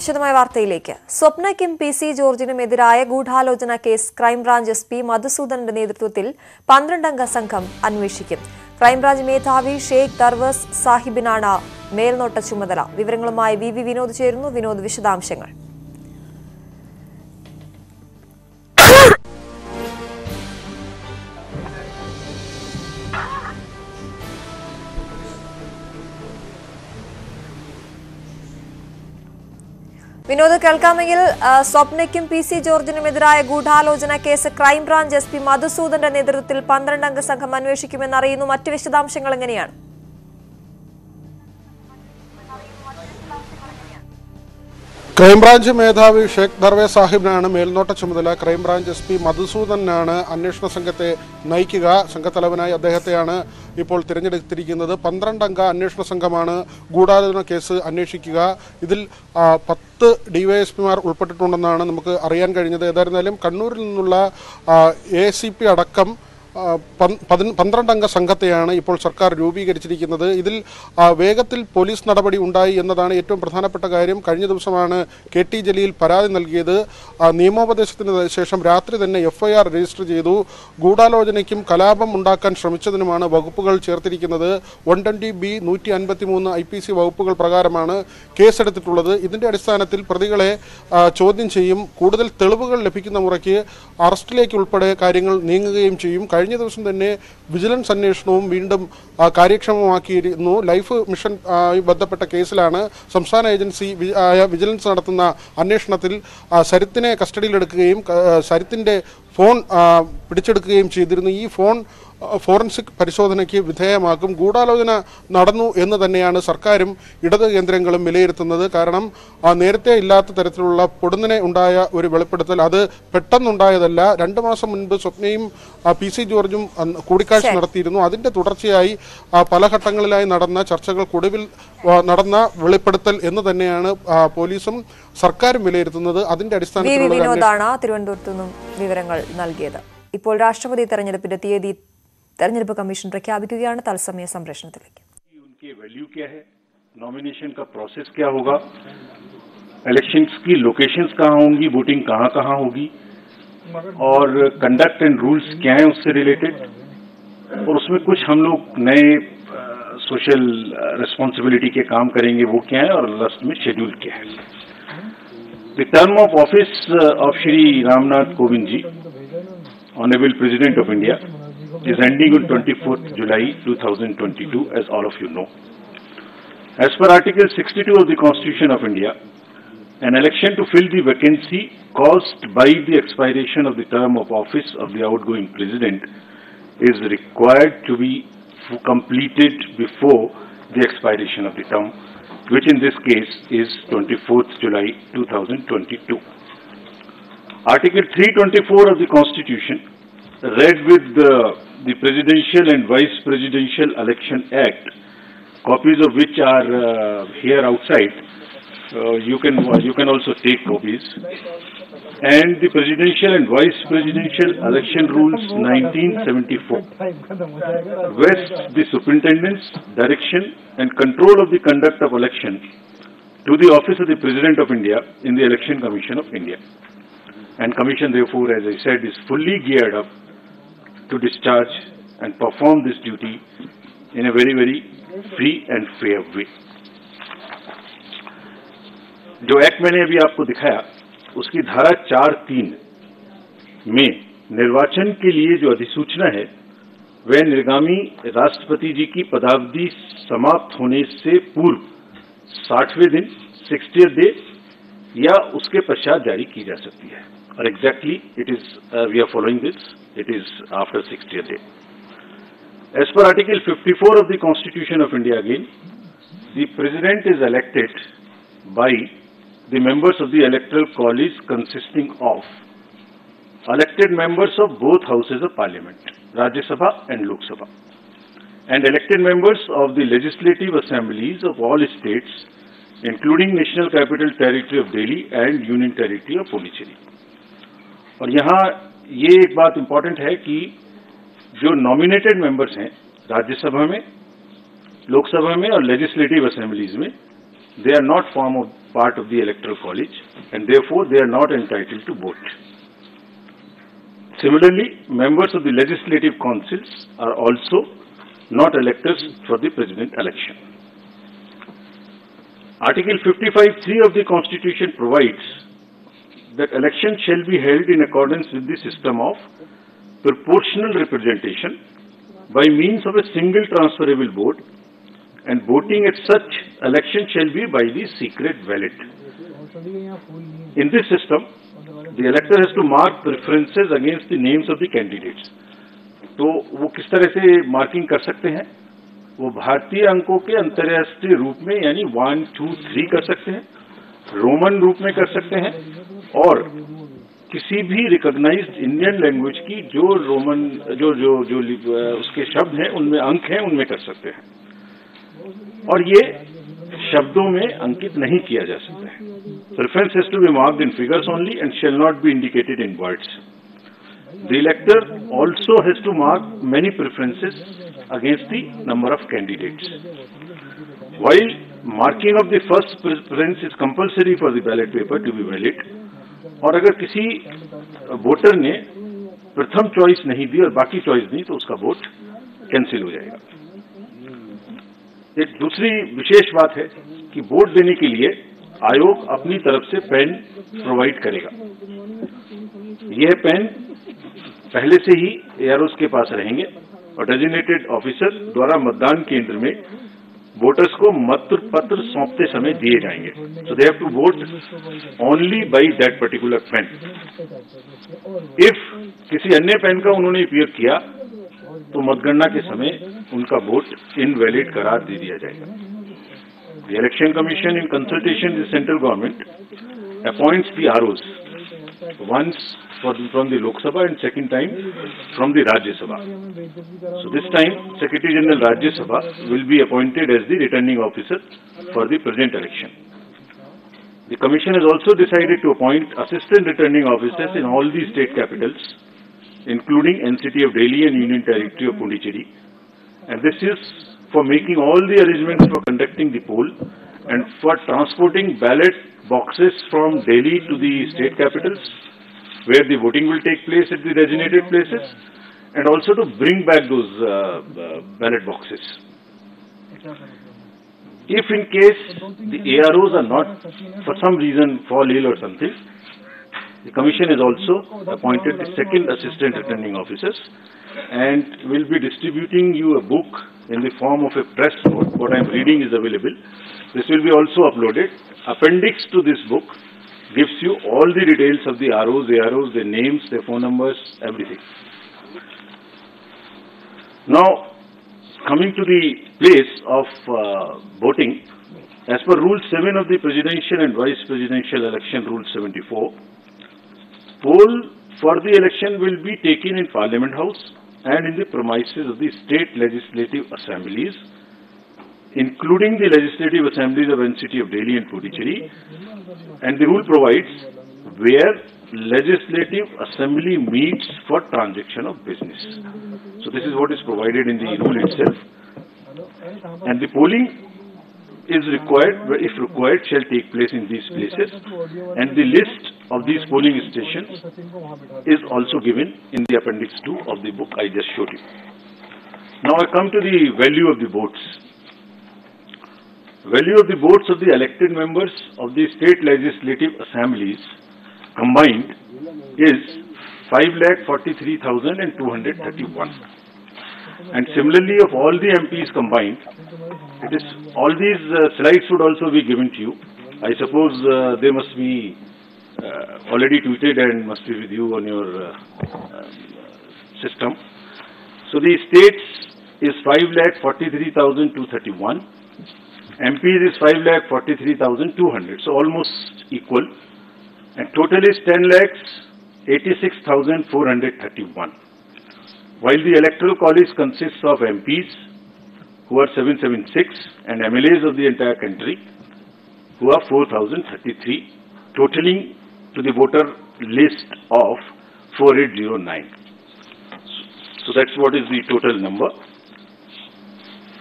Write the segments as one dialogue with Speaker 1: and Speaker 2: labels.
Speaker 1: വിശദമായ വാർത്തയിലേക്ക്. സ്വപ്നയ്ക്കും PC ജോർജിനുമെതിരായ ഗൂഢാലോചന കേസ് ക്രൈംബ്രാഞ്ച് SP മധുസൂദന്റെ നേതൃത്വത്തിൽ 12-അംഗ സംഘം അന്വേഷിക്കും. ക്രൈംബ്രാഞ്ച് മേധാവി ഷെയ്ഖ് ദർവേസ് സാഹിബിനാണ് മേൽനോട്ട ചുമതല. വിവരങ്ങളുമായി VV വിനോദ് ചേരുന്നു. വിനോദ്, വിശദാംശങ്ങൾ. വിനോദ്, കേൾക്കാമെങ്കിൽ സ്വപ്നയ്ക്കും PC ജോർജിനുമെതിരായ ഗൂഢാലോചന കേസ് ക്രൈംബ്രാഞ്ച് SP മധുസൂദന്റെ നേതൃത്വത്തിൽ 12-അംഗ സംഘം അന്വേഷിക്കുമെന്നറിയുന്നു. മറ്റ് വിശദാംശങ്ങൾ എങ്ങനെയാണ്?
Speaker 2: ക്രൈംബ്രാഞ്ച് മേധാവി ഷെയ്ഖ് ദർവേസ് സാഹിബിനാണ് മേൽനോട്ട ചുമതല. ക്രൈംബ്രാഞ്ച് SP മധുസൂദനാണ് അന്വേഷണ സംഘത്തെ നയിക്കുക. സംഘത്തലവനായി അദ്ദേഹത്തെയാണ് ഇപ്പോൾ തിരഞ്ഞെടുത്തിരിക്കുന്നത്. 12-അംഗ അന്വേഷണ സംഘമാണ് ഗൂഢാലോചന കേസ് അന്വേഷിക്കുക. ഇതിൽ 10 DYSPമാർ ഉൾപ്പെട്ടിട്ടുണ്ടെന്നാണ് നമുക്ക് അറിയാൻ കഴിഞ്ഞത്. ഏതായിരുന്നാലും കണ്ണൂരിൽ നിന്നുള്ള ACP അടക്കം 12-അംഗ സംഘത്തെയാണ് ഇപ്പോൾ സർക്കാർ രൂപീകരിച്ചിരിക്കുന്നത്. ഇതിൽ വേഗത്തിൽ പോലീസ് നടപടി ഉണ്ടായി എന്നതാണ് ഏറ്റവും പ്രധാനപ്പെട്ട കാര്യം. കഴിഞ്ഞ ദിവസമാണ് KT ജലീൽ പരാതി നൽകിയത്. നിയമോപദേശത്തിന് ശേഷം രാത്രി തന്നെ FIR രജിസ്റ്റർ ചെയ്തു. ഗൂഢാലോചനയ്ക്കും കലാപം ഉണ്ടാക്കാൻ ശ്രമിച്ചതിനുമാണ് വകുപ്പുകൾ ചേർത്തിരിക്കുന്നത്. 120B 153 IPC വകുപ്പുകൾ പ്രകാരമാണ് കേസെടുത്തിട്ടുള്ളത്. ഇതിന്റെ അടിസ്ഥാനത്തിൽ പ്രതികളെ ചോദ്യം ചെയ്യും. കൂടുതൽ തെളിവുകൾ ലഭിക്കുന്ന മുറയ്ക്ക് അറസ്റ്റിലേക്ക് ഉൾപ്പെടെ കാര്യങ്ങൾ നീങ്ങുകയും ചെയ്യും. കഴിഞ്ഞ ദിവസം തന്നെ വിജിലൻസ് അന്വേഷണവും വീണ്ടും കാര്യക്ഷമമാക്കിയിരുന്നു. ലൈഫ് മിഷൻ ബന്ധപ്പെട്ട കേസിലാണ് സംസ്ഥാന ഏജൻസി വിജിലൻസ് നടത്തുന്ന അന്വേഷണത്തിൽ സരിത്തിനെ കസ്റ്റഡിയിലെടുക്കുകയും സരിത്തിന്റെ ഫോൺ പിടിച്ചെടുക്കുകയും ചെയ്തിരുന്നു. ഈ ഫോൺ ഫോറൻസിക് പരിശോധനയ്ക്ക് വിധേയമാക്കും. ഗൂഢാലോചന നടന്നു എന്ന് തന്നെയാണ് സർക്കാരും ഇടത് കേന്ദ്രങ്ങളും വിലയിരുത്തുന്നത്. കാരണം നേരത്തെ ഇല്ലാത്ത തരത്തിലുള്ള പൊടുന്നനെ ഉണ്ടായ ഒരു വെളിപ്പെടുത്തൽ അത് പെട്ടെന്നുണ്ടായതല്ല. 2 മാസം മുൻപ് സ്വപ്നയും PC ജോർജും കൂടിക്കാഴ്ച നടത്തിയിരുന്നു. അതിന്റെ തുടർച്ചയായി പല ഘട്ടങ്ങളിലായി നടന്ന ചർച്ചകൾക്കൊടുവിൽ നടന്ന വെളിപ്പെടുത്തൽ എന്ന് തന്നെയാണ് പോലീസും സർക്കാരും വിലയിരുത്തുന്നത്. അതിന്റെ അടിസ്ഥാനത്തിൽ
Speaker 1: വിനോദാണ് തിരുവനന്തപുരത്തു നിന്നും വിവരങ്ങൾ നൽകിയത്. ഇപ്പോൾ രാഷ്ട്രപതി തെരഞ്ഞെടുപ്പിന്റെ തീയതി തെരഞ്ഞെടുപ്പ് കമ്മീഷൻ പ്രഖ്യാപിക്കുകയാണ്. തത്സമയ സംപ്രേഷണത്തിലേക്ക്.
Speaker 3: उनके वैल्यू क्या है, नॉमिनेशन का प्रोसेस क्या होगा, इलेक्शंस की लोकेशंस कहाँ होंगी, वोटिंग कहाँ होगी और कंडक्ट एंड रूल्स क्या है उससे रिलेटेड, और उसमें कुछ हम लोग नए सोशल रिस्पॉन्सिबिलिटी के काम करेंगे वो क्या है और लास्ट में शेड्यूल क्या है. The term of office of Shri Ramnath Kovind ji, Honorable President of India, is ending on 24th July 2022, as all of you know. As per Article 62 of the Constitution of India, an election to fill the vacancy caused by the expiration of the term of office of the outgoing President is required to be completed before the expiration of the term, which in this case is 24th July 2022. Article 324 of the Constitution, read with the Presidential and Vice Presidential Election Act, copies of which are here outside. You can also take copies. And the Presidential and Vice Presidential Election Rules 1974 vests the superintendence, direction and control of the conduct of election to the office of the President of India in the Election Commission of India. And Commission therefore, as I said, is fully geared up to discharge and perform this duty in a very, very free and fair way. जो act मैंने अभी आपको दिखाया उसकी धारा 4(3) में निर्वाचन के लिए जो अधिसूचना है वह निर्गामी राष्ट्रपति जी की पदावधि समाप्त होने से पूर्व 60वें दिन 60th day या उसके पश्चात जारी की जा सकती है. और exactly it is we are following this. It is after 60th day. As per Article 54 of the Constitution of India, again, the President is elected by the members of the Electoral College consisting of elected members of both houses of Parliament, Rajya Sabha and Lok Sabha, and elected members of the legislative assemblies of all states, including National Capital Territory of Delhi and Union Territory of Puducherry. और यहाँ ये एक बात important है कि जो nominated members हैं राज्यसभा में, लोकसभा में और लेजिस्लेटिव असेंबलीज में, they are not part of the electoral college, and therefore they are not entitled to vote. Similarly, members of the legislative councils are also not electors for the president election. Article 55(3) of the Constitution provides that elections shall be held in accordance with the system of proportional representation by means of a single transferable vote, and voting at such election shall be by the secret ballot. In this system, the elector has to mark preferences against the names of the candidates. तो वो किस तरह से marking कर सकते हैं? वो भारतीय अंकों के अंतर्राष्ट्रीय रूप में यानी 1, 2, 3 कर सकते हैं, रोमन रूप में कर सकते हैं, और किसी भी रिकॉग्नाइज्ड इंडियन लैंग्वेज की जो रोमन जो जो जो उसके शब्द हैं उनमें अंक हैं उनमें कर सकते हैं, और ये शब्दों में अंकित नहीं किया जा सकता है. Preference has to be marked in figures only and shall not be indicated in words. The elector also has to mark many preferences against the number of candidates. While marking of the first preference is compulsory for the ballot paper to be valid, और अगर किसी voter ने प्रथम choice नहीं दी और बाकी choice दी तो उसका वोट कैंसिल हो जाएगा. एक दूसरी विशेष बात है कि वोट देने के लिए आयोग अपनी तरफ से पेन प्रोवाइड करेगा. यह पेन पहले से ही एआरओस के पास रहेंगे और डेजिग्नेटेड ऑफिसर द्वारा मतदान केंद्र में वोटर्स को मत पत्र सौंपते समय दिए जाएंगे. So they have to vote only by that particular pen. If किसी अन्य पेन का उन्होंने उपयोग किया तो मतगणना के समय उनका वोट इनवैलिड करार दे दिया जाएगा. The Election Commission, in consultation with the central government, appoints the ROs, once from the Lok Sabha and second time from the Rajya Sabha. So this time, Secretary General Rajya Sabha will be appointed as the returning officer for the present election. The Commission has also decided to appoint assistant returning officers in all the state capitals, including NCT of Delhi and Union Territory of Puducherry, and this is for making all the arrangements for conducting the poll and for transporting ballot boxes from Delhi to the state capitals, where the voting will take place at the designated places, and also to bring back those ballot boxes. If in case the AROs are not, for some reason, fall ill or something, the Commission has also appointed the second assistant returning officers and will be distributing you a book in the form of a press note. What I am reading is available. This will be also uploaded. Appendix to this book gives you all the details of the ROs, AROs, their names, their phone numbers, everything. Now, coming to the place of voting, as per Rule 7 of the Presidential and Vice Presidential Election Rule 74, poll for the election will be taken in Parliament House and in the premises of the state legislative assemblies, including the legislative assemblies of NCT of Delhi and Puducherry, and the rule provides where legislative assembly meets for transaction of business. So this is what is provided in the rule itself, and the polling is required, if required, shall take place in these places, and the list of these polling stations is also given in the appendix 2 of the book I just showed you. Now I come to the value of the votes. Value of the votes of the elected members of the state legislative assemblies combined is 5,43,231. And similarly, of all the MPs combined, it is all these slides would also be given to you. I suppose they must be already tweeted and must be with you on your system. So the states is 5,43,231. MPs is 5,43,200. So almost equal. And total is 10,86,431. While the electoral college consists of MPs, who are 776, and MLAs of the entire country, who are 4,033, totaling to the voter list of 4809. So that's what is the total number.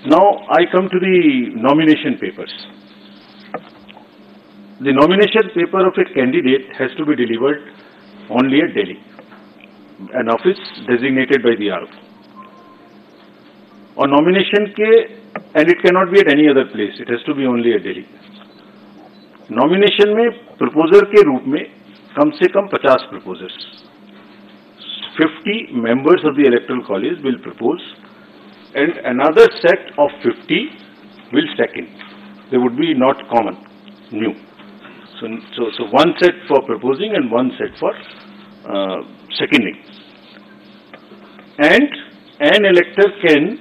Speaker 3: Now I come to the nomination papers. the nomination paper of a candidate has to be delivered only at Delhi, an office designated by the RO. और nomination के, and it cannot be at any other place, it has to be only at Delhi. Nomination में proposer के रूप में कम से कम 50 proposers, 50 members of the electoral college will propose, and another set of 50 will second. They would be not common, new. So one set for proposing and one set for seconding. And an elector can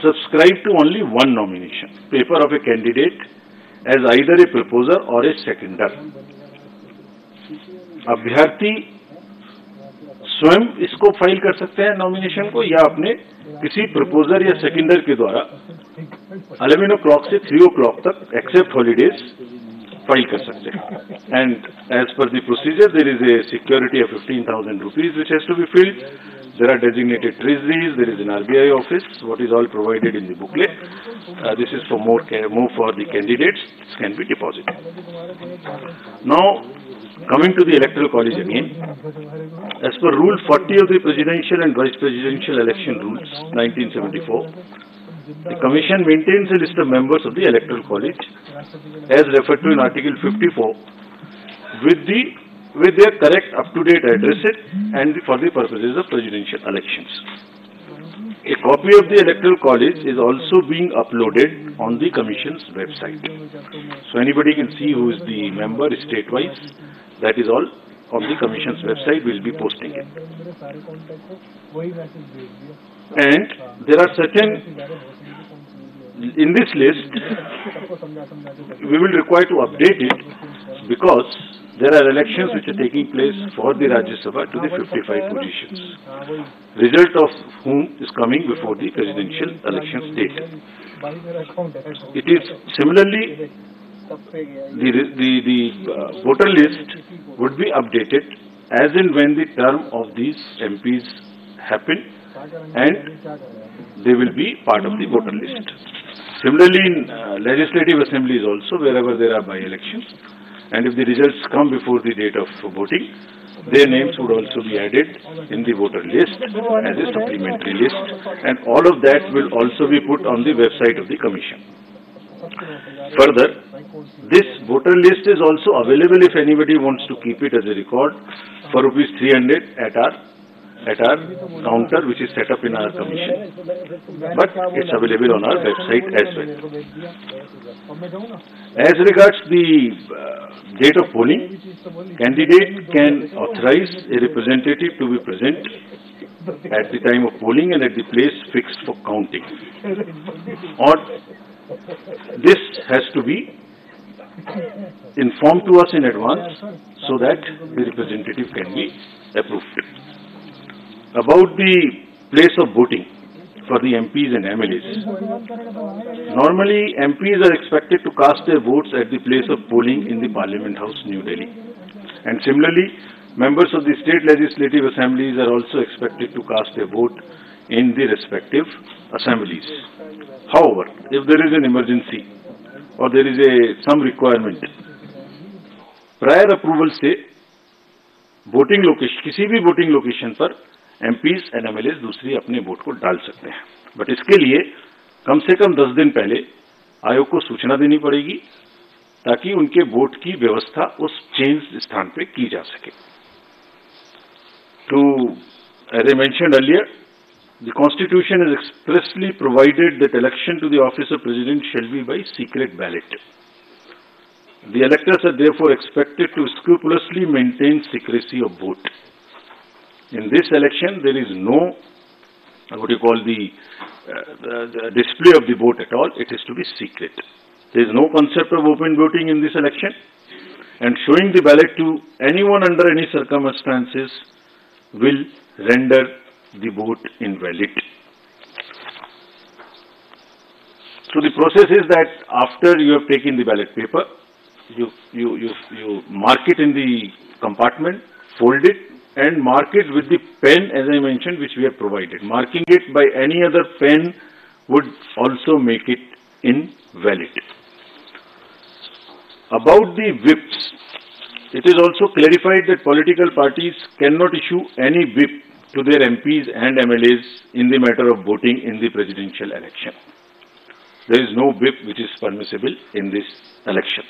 Speaker 3: subscribe to only one nomination paper of a candidate as either a proposer or a seconder. अभ्यर्थी स्वयं इसको file कर सकते हैं nomination को, या अपने किसी प्रपोजर या सेकेंडर के द्वारा 11 o'clock से 3 o'clock तक एक्सेप्ट हॉलीडेज फाइल कर सकते हैं. And as per the procedure there is a security of 15,000 rupees which has to be filled. There are designated treasuries, there is an RBI office, what is all provided in the booklet. This is for more for the candidates, this can be deposited. Now, coming to the electoral college again, as per Rule 40 of the Presidential and Vice Presidential Election Rules, 1974, the Commission maintains a list of members of the electoral college, as referred to in Article 54, with their correct up-to-date addresses and for the purposes of presidential elections. A copy of the electoral college is also being uploaded on the Commission's website. So anybody can see who is the member state-wise. That is all on the Commission's website. We'll be posting it. And there are certain, in this list, we will require to update it because there are elections which are taking place for the Rajya Sabha to the 55 positions, result of whom is coming before the presidential election date. It is similarly, the voter list would be updated as and when the term of these MPs happen, and they will be part of the voter list. Similarly, in legislative assemblies also, wherever there are by-elections, and if the results come before the date of voting, their names would also be added in the voter list as a supplementary list, and all of that will also be put on the website of the Commission. Further, this voter list is also available if anybody wants to keep it as a record for rupees 300 at our counter, which is set up in our commission, but it's available on our website as well. As regards the date of polling, candidate can authorize a representative to be present at the time of polling and at the place fixed for counting. Or this has to be informed to us in advance so that the representative can be approved. About the place of voting for the MPs and MLAs. Normally, MPs are expected to cast their votes at the place of polling in the Parliament House, New Delhi. And similarly, members of the state legislative assemblies are also expected to cast their vote in the respective assemblies. However, if there is an emergency or there is some requirement, prior approval से voting location, किसी भी voting location पर MPs and MLAs दूसरी अपने vote को डाल सकते हैं, बट इसके लिए कम से कम 10 दिन पहले आयोग को सूचना देनी पड़ेगी ताकि उनके वोट की व्यवस्था उस चेंज स्थान पे की जा सके. As I mentioned earlier, the Constitution has expressly provided that election to the office of President shall be by secret ballot. The electors are therefore expected to scrupulously maintain secrecy of vote. In this election, there is no, what you call the display of the vote at all. It is to be secret. There is no concept of open voting in this election, and showing the ballot to anyone under any circumstances will render the vote invalid. So the process is that after you have taken the ballot paper, you mark it in the compartment, fold it, and mark it with the pen, as I mentioned, which we have provided. Marking it by any other pen would also make it invalid. About the whips, it is also clarified that political parties cannot issue any whip to their MPs and MLAs in the matter of voting in the presidential election. There is no whip which is permissible in this election.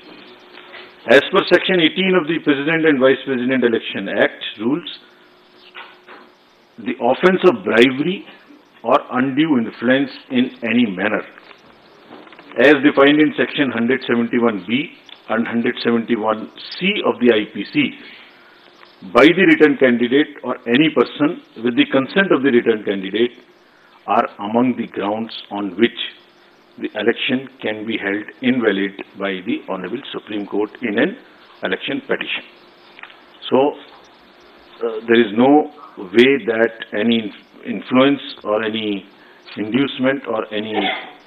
Speaker 3: As per Section 18 of the President and Vice President Election Act rules, the offence of bribery or undue influence in any manner, as defined in Section 171B and 171C of the IPC, by the written candidate or any person with the consent of the written candidate are among the grounds on which the election can be held invalid by the Honorable Supreme Court in an election petition. So, there is no way that any influence or any inducement or any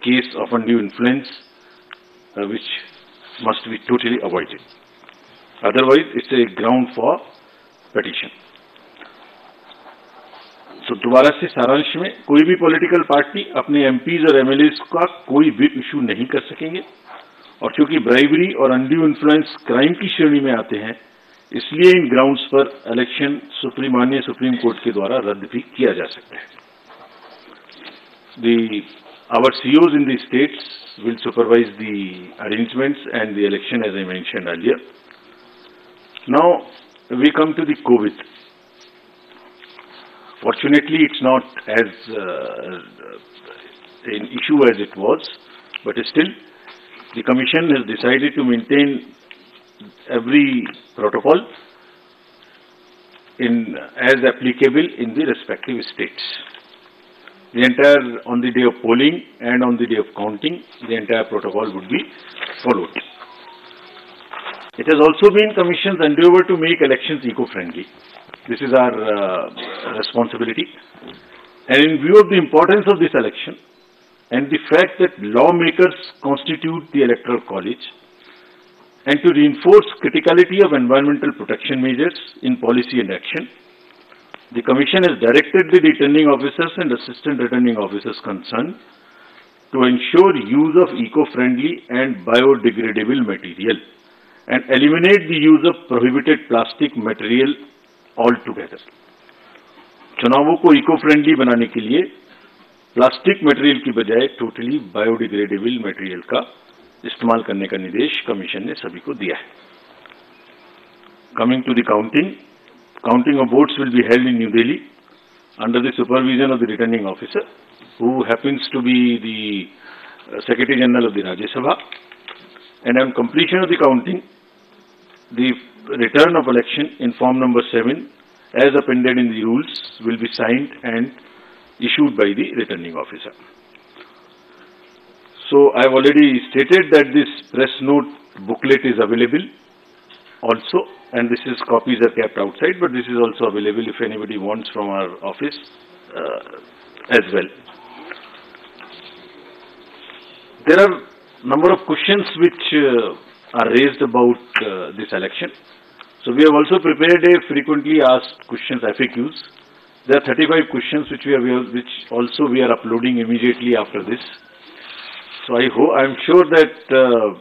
Speaker 3: case of undue influence which must be totally avoided. Otherwise, it's a ground for petition. So, दोबारा से सारांश में कोई भी political party अपने MPs और MLAs का कोई व्हिप इशू नहीं कर सकेंगे, और क्योंकि ब्राइबरी और अनड्यू इन्फ्लुएंस क्राइम की श्रेणी में आते हैं, इसलिए इन ग्राउंड्स पर इलेक्शन माननीय सुप्रीम कोर्ट के द्वारा रद्द भी किया जा सकता है. Our COs in the states will supervise the arrangements and the election, as I mentioned earlier. Now, we come to the COVID. Fortunately, it's not as an issue as it was, but still, the Commission has decided to maintain every protocol as applicable in the respective states. The entire, on the day of polling and on the day of counting, the entire protocol would be followed. It has also been Commission's endeavour to make elections eco-friendly. This is our responsibility. And in view of the importance of this election and the fact that lawmakers constitute the Electoral College, and to reinforce criticality of environmental protection measures in policy and action, the Commission has directed the returning officers and assistant returning officers concerned to ensure use of eco-friendly and biodegradable material and eliminate the use of prohibited plastic material altogether. चुनावों को eco friendly बनाने के लिए plastic material की बजाय totally biodegradable material का इस्तेमाल करने का निर्देश कमीशन ने सभी को दिया है. Coming to the counting of votes will be held in New Delhi under the supervision of the returning officer, who happens to be the Secretary General of the Rajya Sabha. And on completion of the counting, the return of election in form number 7, as appended in the rules, will be signed and issued by the returning officer. So, I have already stated that this press note booklet is available also, and this is copies are kept outside, but this is also available if anybody wants from our office as well. There are number of questions which are raised about this election. So we have also prepared a frequently asked questions FAQs. There are 35 questions which we are uploading immediately after this. So I'm sure that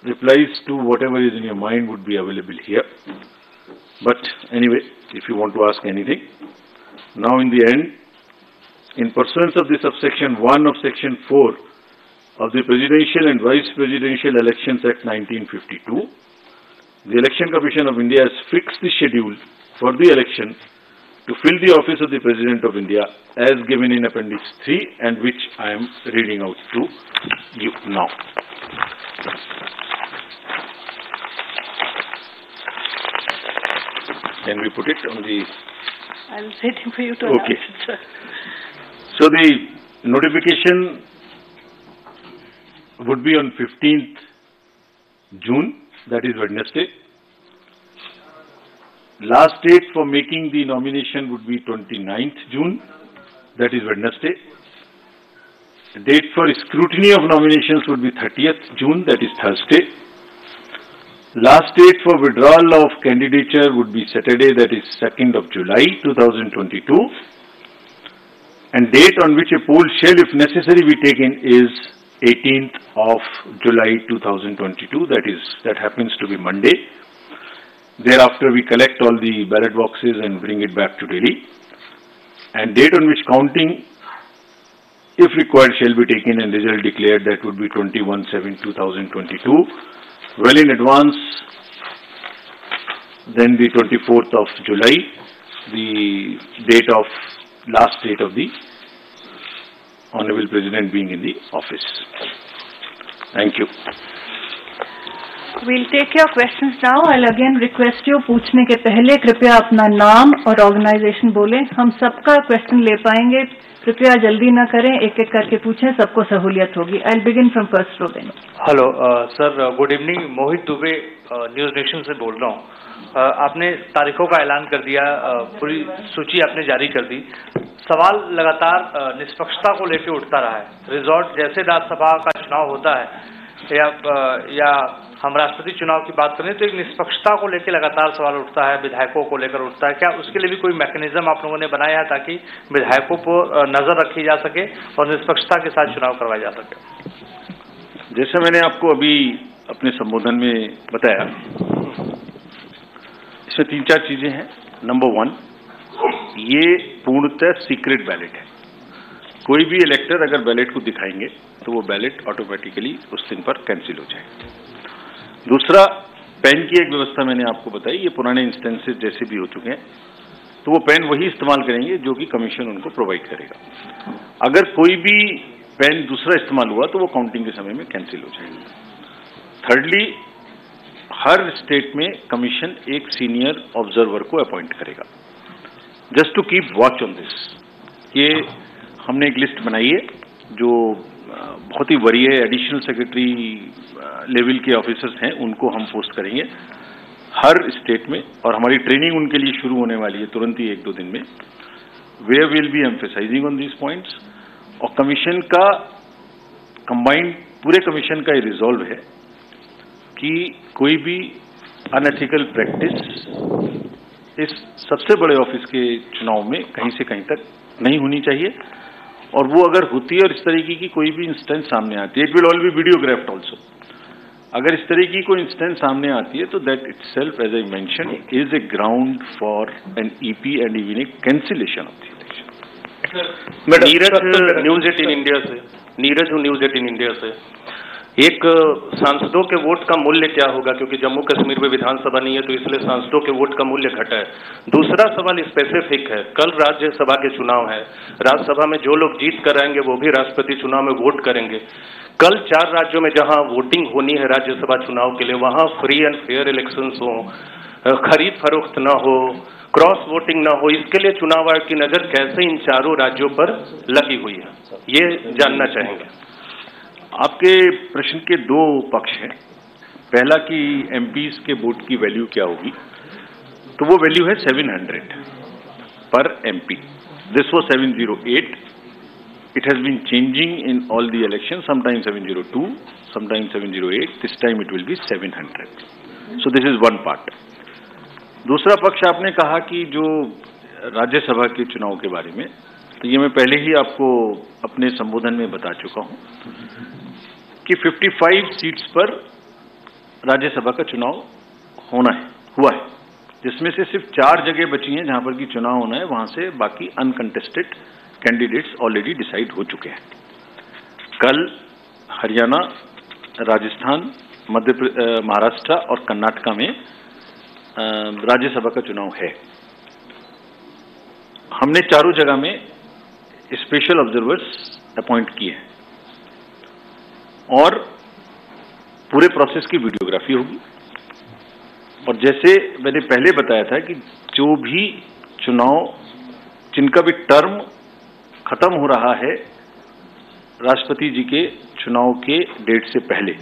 Speaker 3: replies to whatever is in your mind would be available here. But anyway, if you want to ask anything, now in the end, in pursuance of the subsection 1 of section 4 of the Presidential and Vice Presidential Elections Act 1952, the Election Commission of India has fixed the schedule for the election to fill the office of the President of India as given in Appendix 3, and which I am reading out to you now. Can we put it on the...
Speaker 4: I'm waiting for you to announce it, sir.
Speaker 3: So the notification would be on 15th June, that is Wednesday. Last date for making the nomination would be 29th June, that is Wednesday. The date for scrutiny of nominations would be 30th June, that is Thursday. Last date for withdrawal of candidature would be Saturday, that is 2nd of July 2022. And date on which a poll shall, if necessary, be taken is 18th of July 2022, that happens to be Monday. Thereafter, we collect all the ballot boxes and bring it back to Delhi. And date on which counting, if required, shall be taken and result declared, that would be 21/7/2022. Well in advance, then the 24th of July, the last date of the Honorable President being in the office. Thank you.
Speaker 4: We'll take your questions now. I'll again request you, पूछने के पहले कृपया अपना नाम और organisation बोलें. हम सबका क्वेश्चन ले पाएंगे. कृपया जल्दी न करें, एक एक करके पूछें, सबको सहूलियत होगी. I'll begin from first row then.
Speaker 5: Hello sir, good evening. Mohit Dubey, news nation से बोल रहा हूँ. आपने तारीखों का ऐलान कर दिया, पूरी सूची आपने जारी कर दी. सवाल लगातार निष्पक्षता को लेकर उठता रहा है. रिजॉर्ट जैसे राज्यसभा का चुनाव होता है या हम राष्ट्रपति चुनाव की बात करें तो एक निष्पक्षता को लेकर लगातार सवाल उठता है, विधायकों को लेकर उठता है. क्या उसके लिए भी कोई मैकेनिज्म आप लोगों ने बनाया है ताकि विधायकों पर नजर रखी जा सके और निष्पक्षता के साथ चुनाव करवाया जा सके?
Speaker 3: जैसे मैंने आपको अभी अपने संबोधन में बताया, इसमें 3-4 चीजें हैं. नंबर 1, ये पूर्णतः सीक्रेट बैलेट है. कोई भी इलेक्टर अगर बैलेट को दिखाएंगे तो वो बैलेट ऑटोमेटिकली उस दिन पर कैंसिल हो जाएगा. दूसरा, पेन की एक व्यवस्था मैंने आपको बताई. ये पुराने इंस्टेंसेस जैसे भी हो चुके हैं, तो वो पेन वही इस्तेमाल करेंगे जो कि कमीशन उनको प्रोवाइड करेगा. अगर कोई भी पेन दूसरा इस्तेमाल हुआ तो वो काउंटिंग के समय में कैंसिल हो जाएगा. थर्डली, हर स्टेट में कमीशन एक सीनियर ऑब्जर्वर को अपॉइंट करेगा, just to keep watch on this. ये हमने एक लिस्ट बनाई है जो बहुत ही वरीय एडिशनल सेक्रेटरी लेवल के ऑफिसर्स हैं, उनको हम पोस्ट करेंगे हर स्टेट में, और हमारी ट्रेनिंग उनके लिए शुरू होने वाली है तुरंत ही 1-2 दिन में. We will be emphasizing on these points. और कमीशन का कंबाइंड, पूरे कमीशन का ये रिजॉल्व है कि कोई भी अनएथिकल प्रैक्टिस इस सबसे बड़े ऑफिस के चुनाव में कहीं से कहीं तक नहीं होनी चाहिए. और वो अगर होती है और इस तरीके की कोई भी इंस्टेंस सामने आती है, it will all be videographed also. अगर इस तरीके की कोई इंस्टेंस सामने आती है तो that itself, as I mention, is a ground for an EP and even a cancellation of the election.
Speaker 6: Neeraj news 18 India से एक सांसदों के वोट का मूल्य क्या होगा, क्योंकि जम्मू कश्मीर में विधानसभा नहीं है तो इसलिए सांसदों के वोट का मूल्य घटा है. दूसरा सवाल स्पेसिफिक है, कल राज्यसभा के चुनाव है. राज्यसभा में जो लोग जीत कर आएंगे वो भी राष्ट्रपति चुनाव में वोट करेंगे. कल 4 राज्यों में जहां वोटिंग होनी है राज्यसभा चुनाव के लिए, वहां फ्री एंड फेयर इलेक्शंस हो, खरीद फरोख्त न हो, क्रॉस वोटिंग न हो. इसके लिए चुनाव आयोग की नजर कैसे इन चारों राज्यों पर लगी हुई है, ये जानना चाहेंगे.
Speaker 3: आपके प्रश्न के 2 पक्ष हैं. पहला कि एमपीज के वोट की वैल्यू क्या होगी, तो वो वैल्यू है 700 पर MP. This was 708. It has been changing in all the election, sometime 702, sometime 708. This time it will be 700. So this is one part. दूसरा पक्ष आपने कहा कि जो राज्यसभा के चुनाव के बारे में, तो ये मैं पहले ही आपको अपने संबोधन में बता चुका हूं कि 55 सीट्स पर राज्यसभा का चुनाव हुआ है, जिसमें से सिर्फ 4 जगह बची हैं जहां पर कि चुनाव होना है. वहां से बाकी अनकंटेस्टेड कैंडिडेट्स ऑलरेडी डिसाइड हो चुके हैं. कल हरियाणा, राजस्थान, महाराष्ट्र और कर्नाटका में राज्यसभा का चुनाव है. हमने चारों जगह में स्पेशल ऑब्जर्वर्स अपॉइंट किए हैं और पूरे प्रोसेस की वीडियोग्राफी होगी. और जैसे मैंने पहले बताया था कि जो भी चुनाव, जिनका भी टर्म खत्म हो रहा है राष्ट्रपति जी के चुनाव के डेट से पहले,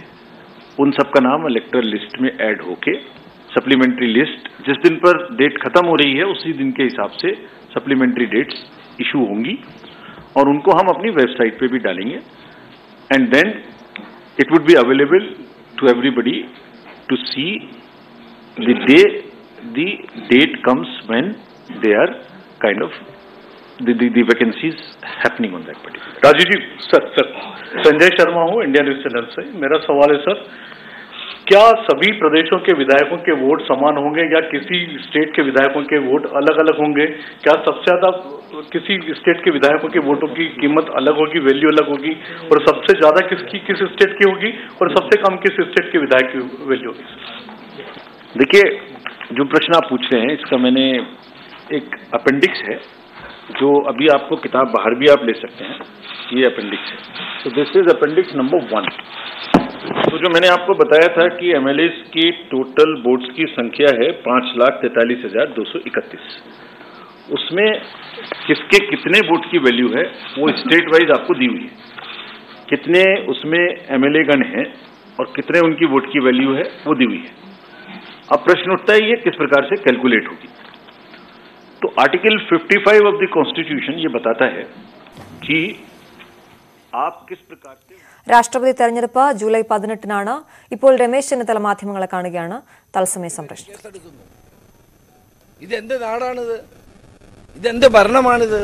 Speaker 3: उन सबका नाम इलेक्टरल लिस्ट में ऐड होके सप्लीमेंट्री लिस्ट, जिस दिन पर डेट खत्म हो रही है उसी दिन के हिसाब से सप्लीमेंट्री डेट्स इशू होंगी और उनको हम अपनी वेबसाइट पे भी डालेंगे. And then it would be available to everybody to see the day the date comes when they are kind of
Speaker 7: the vacancies happening on that particular.
Speaker 8: Raju ji, sir Sanjay Sharma हूँ India news channel से। मेरा सवाल है sir, क्या सभी प्रदेशों के विधायकों के वोट समान होंगे या किसी स्टेट के विधायकों के वोट अलग अलग होंगे? क्या सबसे ज्यादा किसी स्टेट के विधायकों के वोटों की कीमत अलग होगी, वैल्यू अलग होगी, और सबसे ज्यादा किस स्टेट की होगी और सबसे कम किस स्टेट के विधायक की वैल्यू होगी?
Speaker 7: देखिए, जो प्रश्न आप पूछ रहे हैं इसका मैंने एक अपेंडिक्स है, जो अभी आपको किताब बाहर भी आप ले सकते हैं, ये अपेंडिक्स है। तो दिस इज अपेंडिक्स नंबर 1। तो जो मैंने आपको बताया था कि एमएलएस की टोटल वोट्स की संख्या है 5,43,231। उसमें किसके कितने वोट की वैल्यू है वो स्टेट वाइज आपको दी हुई है। कितने उसमें एमएलए गण हैं और कितने उनकी वोट की वैल्यू है वो दी हुई है। अब प्रश्न उठता है ये किस प्रकार से कैलकुलेट होगी। तो आर्टिकल 55 ऑफ द कॉन्स्टिट्यूशन ये बताता है कि आप किस प्रकार से
Speaker 1: രാഷ്ട്രപതി തെരഞ്ഞെടുപ്പ് ജൂലൈ 18-നാണ്. ഇപ്പോൾ രമേശ് ചെന്നിത്തല മാധ്യമങ്ങളെ കാണുകയാണ്. തത്സമയ സംപ്രേഷണം.
Speaker 9: ഇതെന്ത് നാടാണിത്? ഇതെന്ത് ഭരണമാണിത്?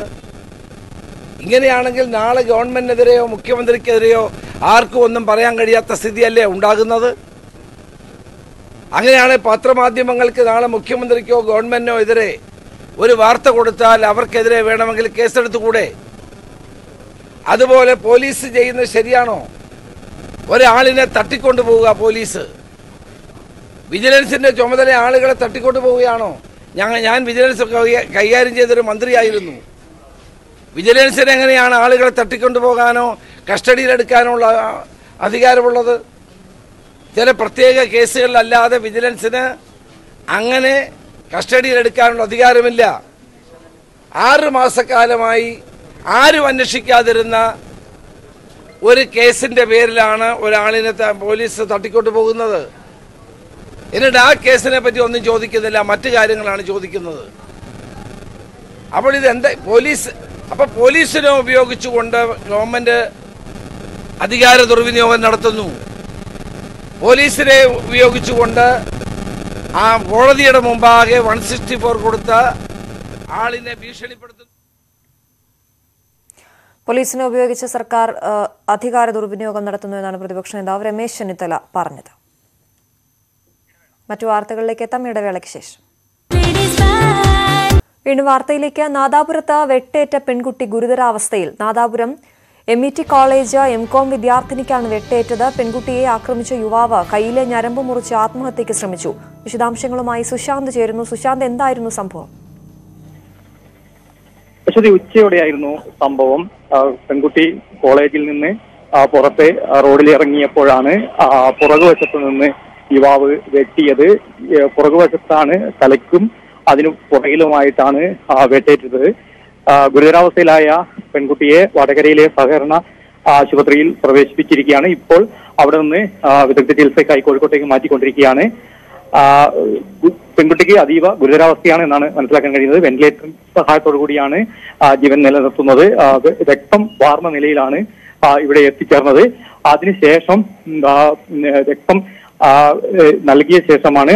Speaker 9: ഇങ്ങനെയാണെങ്കിൽ നാളെ ഗവൺമെന്റിനെതിരെയോ മുഖ്യമന്ത്രിക്കെതിരെയോ ആർക്കും ഒന്നും പറയാൻ കഴിയാത്ത സ്ഥിതിയല്ലേ ഉണ്ടാകുന്നത്? അങ്ങനെയാണെങ്കിൽ പത്രമാധ്യമങ്ങൾക്ക് നാളെ മുഖ്യമന്ത്രിക്കോ ഗവൺമെന്റിനോ എതിരെ ഒരു വാർത്ത കൊടുത്താൽ അവർക്കെതിരെ വേണമെങ്കിൽ കേസെടുത്തുകൂടെ? അതുപോലെ പോലീസ് ചെയ്യുന്നത് ശരിയാണോ? ഒരാളിനെ തട്ടിക്കൊണ്ടുപോവുക പോലീസ്, വിജിലൻസിന്റെ ചുമതല ആളുകളെ തട്ടിക്കൊണ്ടുപോവുകയാണോ? ഞാൻ വിജിലൻസ് കൈകാര്യം ചെയ്തൊരു മന്ത്രിയായിരുന്നു. വിജിലൻസിന് എങ്ങനെയാണ് ആളുകളെ തട്ടിക്കൊണ്ടുപോകാനോ കസ്റ്റഡിയിലെടുക്കാനോ ഉള്ള അധികാരമുള്ളത്? ചില പ്രത്യേക കേസുകളിലല്ലാതെ വിജിലൻസിന് അങ്ങനെ കസ്റ്റഡിയിലെടുക്കാനുള്ള അധികാരമില്ല. 6 മാസക്കാലമായി ആരും അന്വേഷിക്കാതിരുന്ന ഒരു കേസിന്റെ പേരിലാണ് ഒരാളിനെ പോലീസ് തട്ടിക്കൊണ്ടു പോകുന്നത്. എന്നിട്ട് ആ കേസിനെ പറ്റി ഒന്നും ചോദിക്കുന്നില്ല, മറ്റു കാര്യങ്ങളാണ് ചോദിക്കുന്നത്. അപ്പോൾ ഇതെന്താ പോലീസിനെ ഉപയോഗിച്ചുകൊണ്ട് ഗവൺമെന്റ് അധികാര ദുർവിനിയോഗം നടത്തുന്നു. പോലീസിനെ ഉപയോഗിച്ചുകൊണ്ട് ആ കോടതിയുടെ മുമ്പാകെ 164 കൊടുത്ത ആളിനെ ഭീഷണിപ്പെടുത്തുന്നു.
Speaker 1: പോലീസിനെ ഉപയോഗിച്ച് സർക്കാർ അധികാര ദുർവിനിയോഗം നടത്തുന്നു എന്നാണ് പ്രതിപക്ഷ നേതാവ് രമേശ് ചെന്നിത്തല പറഞ്ഞത്. മറ്റു വാർത്തകളിലേക്ക് എത്താം ഇടവേളയ്ക്ക് ശേഷം. വീണ്ടും വാർത്തയിലേക്ക്. നാദാപുരത്ത് വെട്ടേറ്റ പെൺകുട്ടി ഗുരുതരാവസ്ഥയിൽ. Nadapuram MET college MCOM വിദ്യാർത്ഥിനിക്കാണ് വെട്ടേറ്റത്. പെൺകുട്ടിയെ ആക്രമിച്ച യുവാവ് കയ്യിലെ ഞരമ്പ് മുറിച്ച് ആത്മഹത്യയ്ക്ക് ശ്രമിച്ചു. വിശദാംശങ്ങളുമായി സുശാന്ത് ചേരുന്നു. സുശാന്ത്, എന്തായിരുന്നു സംഭവം?
Speaker 10: ഉച്ചയോടെയായിരുന്നു സംഭവം. പെൺകുട്ടി കോളേജിൽ നിന്ന് പുറത്തെ റോഡിൽ ഇറങ്ങിയപ്പോഴാണ് പുറകുവശത്ത് നിന്ന് യുവാവ് വെട്ടിയത്. പുറകുവശത്താണ് തലയ്ക്കും അതിനു പുറകിലുമായിട്ടാണ് വെട്ടേറ്റത്. ഗുരുതരാവസ്ഥയിലായ പെൺകുട്ടിയെ വടകരയിലെ സഹകരണ ആശുപത്രിയിൽ പ്രവേശിപ്പിച്ചിരിക്കുകയാണ്. ഇപ്പോൾ അവിടെ നിന്ന് വിദഗ്ധ ചികിത്സയ്ക്കായി കോഴിക്കോട്ടേക്ക് മാറ്റിക്കൊണ്ടിരിക്കുകയാണ്. പെൺകുട്ടിക്ക് അതീവ ഗുരുതരാവസ്ഥയാണ് എന്നാണ് മനസ്സിലാക്കാൻ കഴിയുന്നത്. വെന്റിലേറ്റർ സഹായത്തോടു കൂടിയാണ് ജീവൻ നിലനിർത്തുന്നത്. രക്തം വാർന്ന നിലയിലാണ് ഇവിടെ എത്തിച്ചേർന്നത്. അതിനുശേഷം രക്തം നൽകിയ ശേഷമാണ്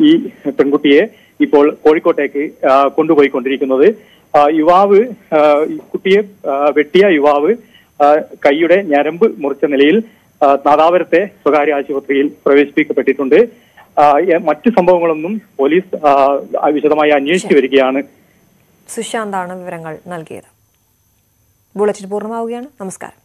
Speaker 10: ഈ പെൺകുട്ടിയെ ഇപ്പോൾ കോഴിക്കോട്ടേക്ക് കൊണ്ടുപോയിക്കൊണ്ടിരിക്കുന്നത്. യുവാവ്, കുട്ടിയെ വെട്ടിയ യുവാവ് കൈയുടെ ഞരമ്പ് മുറിച്ച നിലയിൽ നാദാപുരത്തെ സ്വകാര്യ ആശുപത്രിയിൽ പ്രവേശിപ്പിക്കപ്പെട്ടിട്ടുണ്ട്. മറ്റു സംഭവങ്ങളൊന്നും പോലീസ് വിശദമായി അന്വേഷിച്ചു വരികയാണ്.
Speaker 1: സുശാന്താണ് വിവരങ്ങൾ നൽകിയത്. ബുള്ളറ്റിൻ പൂർണ്ണമാവുകയാണ്. നമസ്കാരം.